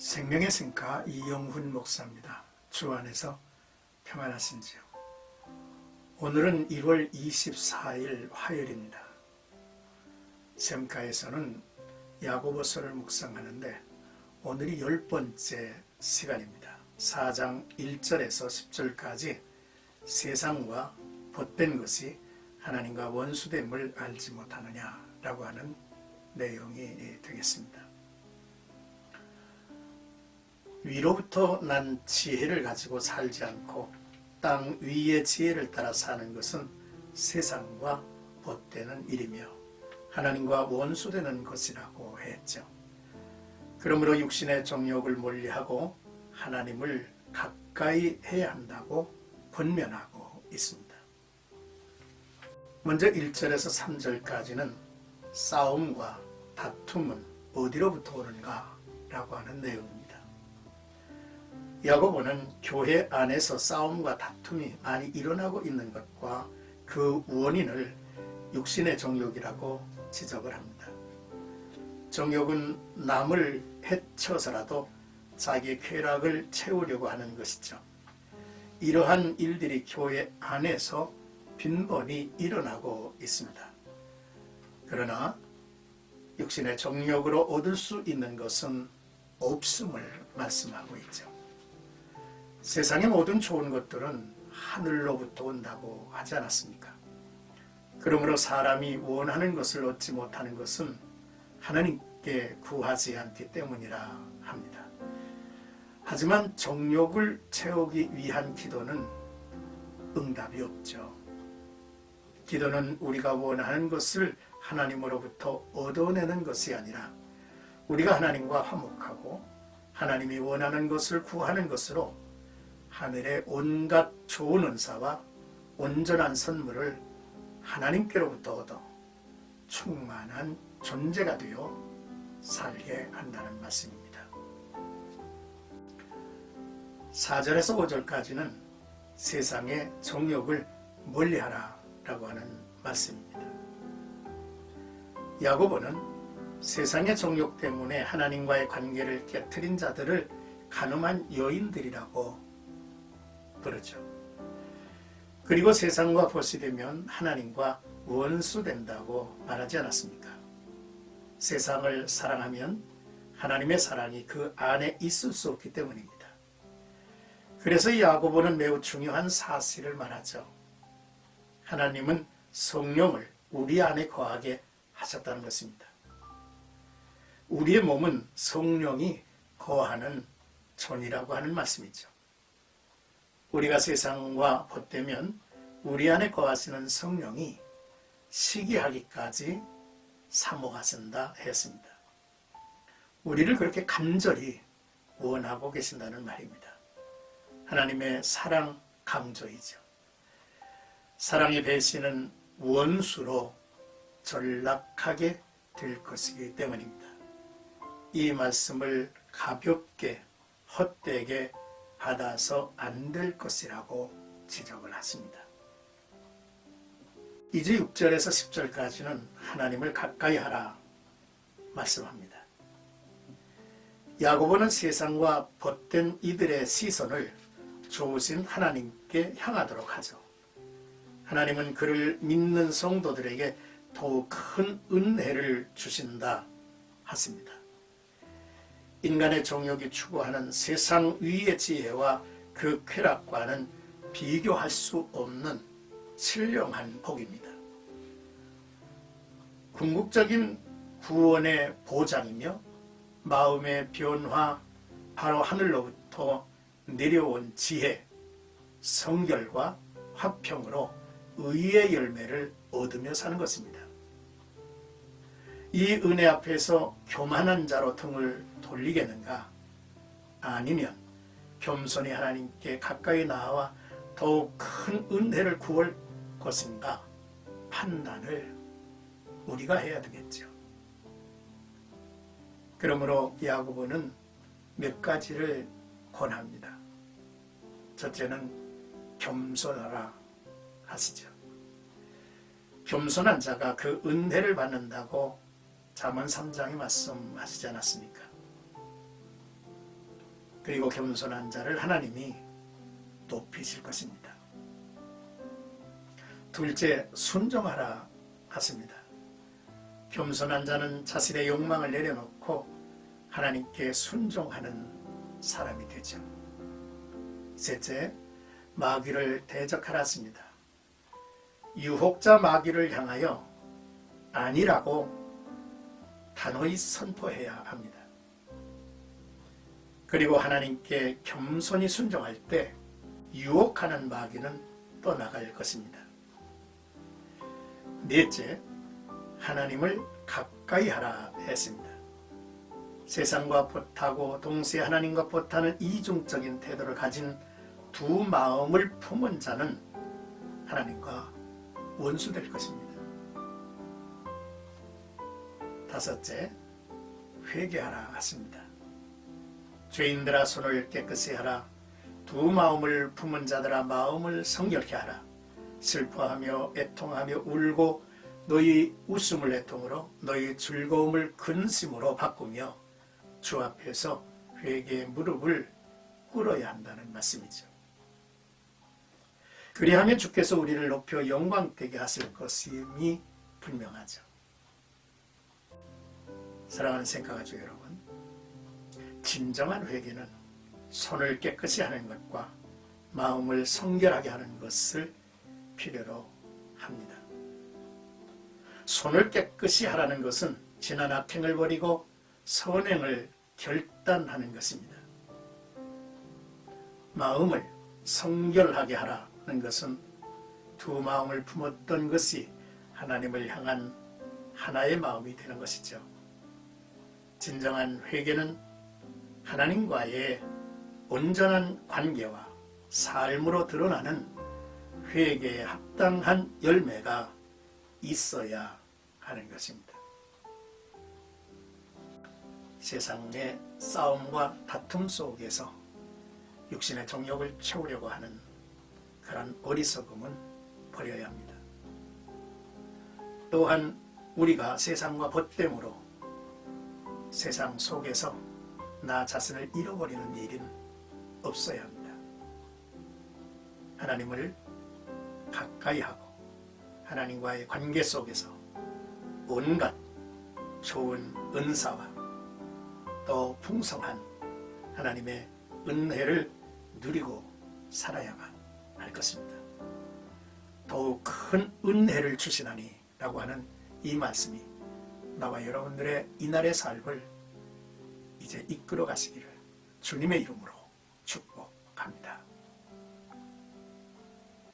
생명의 생가 이영훈 목사입니다. 주 안에서 평안하신지요? 오늘은 1월 24일 화요일입니다. 샘가에서는 야고보서를 묵상하는데 오늘이 10번째 시간입니다. 4장 1절에서 10절까지 세상과 벗된 것이 하나님과 원수됨을 알지 못하느냐라고 하는 내용이 되겠습니다. 위로부터 난 지혜를 가지고 살지 않고 땅 위의 지혜를 따라 사는 것은 세상과 벗되는 일이며 하나님과 원수되는 것이라고 했죠. 그러므로 육신의 정욕을 멀리하고 하나님을 가까이 해야 한다고 권면하고 있습니다. 먼저 1절에서 3절까지는 싸움과 다툼은 어디로부터 오는가 라고 하는 내용입니다. 야고보는 교회 안에서 싸움과 다툼이 많이 일어나고 있는 것과 그 원인을 육신의 정욕이라고 지적을 합니다. 정욕은 남을 해쳐서라도 자기의 쾌락을 채우려고 하는 것이죠. 이러한 일들이 교회 안에서 빈번히 일어나고 있습니다. 그러나 육신의 정욕으로 얻을 수 있는 것은 없음을 말씀하고 있죠. 세상의 모든 좋은 것들은 하늘로부터 온다고 하지 않았습니까? 그러므로 사람이 원하는 것을 얻지 못하는 것은 하나님께 구하지 않기 때문이라 합니다. 하지만 정욕을 채우기 위한 기도는 응답이 없죠. 기도는 우리가 원하는 것을 하나님으로부터 얻어내는 것이 아니라 우리가 하나님과 화목하고 하나님이 원하는 것을 구하는 것으로 하늘의 온갖 좋은 은사와 온전한 선물을 하나님께로부터 얻어 충만한 존재가 되어 살게 한다는 말씀입니다. 4절에서 5절까지는 세상의 정욕을 멀리하라 라고 하는 말씀입니다. 야고보는 세상의 정욕 때문에 하나님과의 관계를 깨트린 자들을 간음한 여인들이라고 부르죠. 그리고 세상과 벗이되면 하나님과 원수된다고 말하지 않았습니까? 세상을 사랑하면 하나님의 사랑이 그 안에 있을 수 없기 때문입니다. 그래서 야고보는 매우 중요한 사실을 말하죠. 하나님은 성령을 우리 안에 거하게 하셨다는 것입니다. 우리의 몸은 성령이 거하는 존이라고 하는 말씀이죠. 우리가 세상과 벗되면 우리 안에 거하시는 성령이 시기하기까지 사모하신다 했습니다. 우리를 그렇게 간절히 원하고 계신다는 말입니다. 하나님의 사랑 강조이죠. 사랑의 배신은 원수로 전락하게 될 것이기 때문입니다. 이 말씀을 가볍게 헛되게 받아서 안 될 것이라고 지적을 하십니다. 이제 6절에서 10절까지는 하나님을 가까이 하라 말씀합니다. 야고보는 세상과 벗된 이들의 시선을 좋으신 하나님께 향하도록 하죠. 하나님은 그를 믿는 성도들에게 더욱 큰 은혜를 주신다 하십니다. 인간의 정욕이 추구하는 세상 위의 지혜와 그 쾌락과는 비교할 수 없는 신령한 복입니다. 궁극적인 구원의 보장이며 마음의 변화, 바로 하늘로부터 내려온 지혜, 성결과 화평으로 의의 열매를 얻으며 사는 것입니다. 이 은혜 앞에서 교만한 자로 등을 돌리겠는가? 아니면 겸손히 하나님께 가까이 나와 더욱 큰 은혜를 구할 것인가? 판단을 우리가 해야 되겠죠. 그러므로 야고보는 몇 가지를 권합니다. 첫째는 겸손하라 하시죠. 겸손한 자가 그 은혜를 받는다고 잠언 3장에 말씀하시지 않았습니까? 그리고 겸손한 자를 하나님이 높이실 것입니다. 둘째, 순종하라 하십니다. 겸손한 자는 자신의 욕망을 내려놓고 하나님께 순종하는 사람이 되죠. 셋째, 마귀를 대적하라 하십니다. 유혹자 마귀를 향하여 아니라고 단호히 선포해야 합니다. 그리고 하나님께 겸손히 순종할 때 유혹하는 마귀는 떠나갈 것입니다. 넷째, 하나님을 가까이 하라 했습니다. 세상과 보타고 동시에 하나님과 보타는 이중적인 태도를 가진 두 마음을 품은 자는 하나님과 원수될 것입니다. 다섯째, 회개하라 하십니다. 죄인들아 손을 깨끗이 하라. 두 마음을 품은 자들아 마음을 성결케 하라. 슬퍼하며 애통하며 울고 너희 웃음을 애통으로 너희 즐거움을 근심으로 바꾸며 주 앞에서 회개의 무릎을 꿇어야 한다는 말씀이죠. 그리하면 주께서 우리를 높여 영광되게 하실 것임이 분명하죠. 사랑하는 생각하죠 여러분. 진정한 회개는 손을 깨끗이 하는 것과 마음을 성결하게 하는 것을 필요로 합니다. 손을 깨끗이 하라는 것은 지난 악행을 버리고 선행을 결단하는 것입니다. 마음을 성결하게 하라는 것은 두 마음을 품었던 것이 하나님을 향한 하나의 마음이 되는 것이죠. 진정한 회개는 하나님과의 온전한 관계와 삶으로 드러나는 회개에 합당한 열매가 있어야 하는 것입니다. 세상의 싸움과 다툼 속에서 육신의 정욕을 채우려고 하는 그런 어리석음은 버려야 합니다. 또한 우리가 세상과 벗됨으로 세상 속에서 나 자신을 잃어버리는 일은 없어야 합니다. 하나님을 가까이 하고 하나님과의 관계 속에서 온갖 좋은 은사와 또 풍성한 하나님의 은혜를 누리고 살아야만 할 것입니다. 더욱 큰 은혜를 주시나니 라고 하는 이 말씀이 나와 여러분들의 이날의 삶을 이제 이끌어 가시기를 주님의 이름으로 축복합니다.